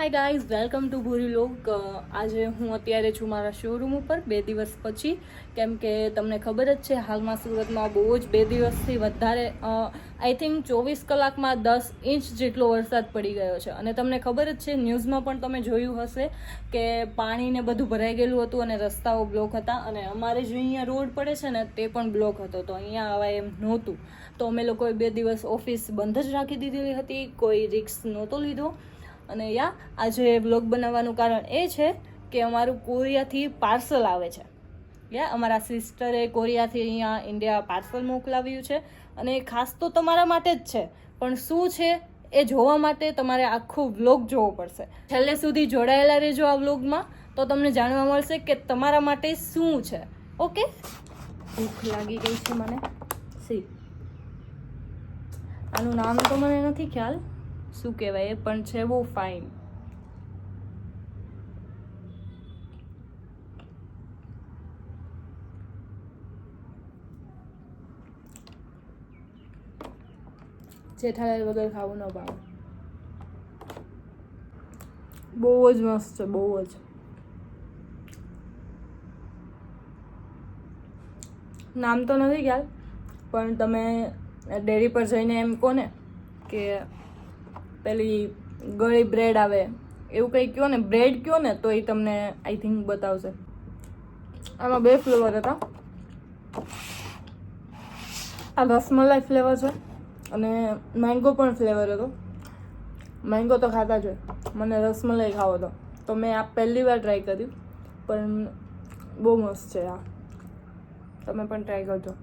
Hi guys, welcome to ભૂરી લોક. આજે હું અત્યારે છું મારા શોરૂમ ઉપર 2 દિવસ પછી, કેમ કે તમને ખબર જ છે હાલમાં સુરતમાં બહુ જ 2 દિવસથી વધારે આઈ થિંક 24 કલાકમાં 10 ઇંચ જેટલો વરસાદ પડી ગયો છે. અને તમને ખબર જ છે, ન્યૂઝમાં પણ તમે જોયું હશે કે પાણીને બધું ભરાઈ ગયેલું હતું અને રસ્તાઓ બ્લોક હતા. અને અમારે જે અહીંયા રોડ પડે છે ને તે પણ બ્લોક હતો, તો અહીંયા આવા એમ નહોતું. તો અમે લોકોએ 2 દિવસ ઓફિસ બંધ જ રાખી દીધેલી હતી, કોઈ રિસ્ક નહોતો લીધો. અને આજે વ્લોગ બનાવવાનું કારણ એ છે કે અમારું કોરિયાથી પાર્સલ આવે છે. અમારા સિસ્ટરે કોરિયાથી અહીંયા ઇન્ડિયા પાર્સલ મોકલાવ્યું છે, અને ખાસ તો તમારા માટે જ છે. પણ શું છે એ જોવા માટે તમારે આખો વ્લોગ જોવો પડશે. છેલ્લે સુધી જોડાયેલા રહેજો આ વ્લોગમાં, તો તમને જાણવા મળશે કે તમારા માટે શું છે. ઓકે, ભૂખ લાગી ગઈ છે મને. આનું નામ તો મને નથી ખ્યાલ શું કહેવાય, પણ છે બહુ ફાઇન. જેઠાલાલ વગર ખાવું ન ભાવે. બહુ જ મસ્ત છે, બહુ જ. નામ તો નથી ખ્યાલ, પણ તમે ડેરી પર જઈને એમ કહો ને કે પેલી ગળી બ્રેડ આવે એવું કંઈ કહો ને, બ્રેડ કહો ને, તો એ તમને આઈ થિંક બતાવશે. આમાં 2 ફ્લેવર હતા. આ રસમલાઈ ફ્લેવર છે અને મેંગો પણ ફ્લેવર હતો. મેંગો તો ખાતા જ હોય, મને રસમલાઈ ખાવો હતો, તો મેં આ પહેલી વાર ટ્રાય કર્યું, પણ બહુ મસ્ત છે. આ તમે પણ ટ્રાય કરજો.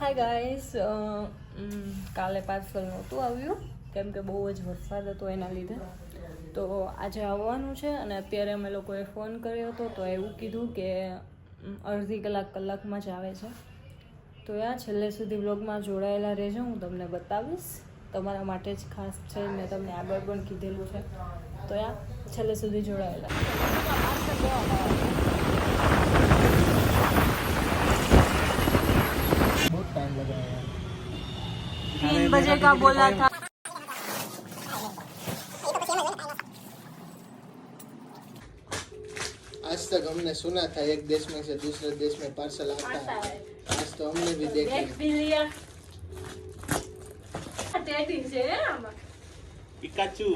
હાય ગાઈસ, કાલે પાર્સલ નહોતું આવ્યું કેમ કે બહુ જ વરસાદ હતો એના લીધે. તો આજે આવવાનું છે, અને અત્યારે અમે લોકોએ ફોન કર્યો હતો તો એવું કીધું કે અડધી કલાકમાં જ આવે છે. તો છેલ્લે સુધી વ્લોગમાં જોડાયેલા રહેજો, હું તમને બતાવીશ. તમારા માટે જ ખાસ છે, મેં તમને આગળ પણ કીધેલું છે. તો છેલ્લે સુધી જોડાયેલા. 3 बजे का बोला था. आज तक हमने सुना था एक देश में से दूसरे देश में पार्सल आता है. आज तो हमने भी देख लिया. टेडी છે આમાં પિકાચુ.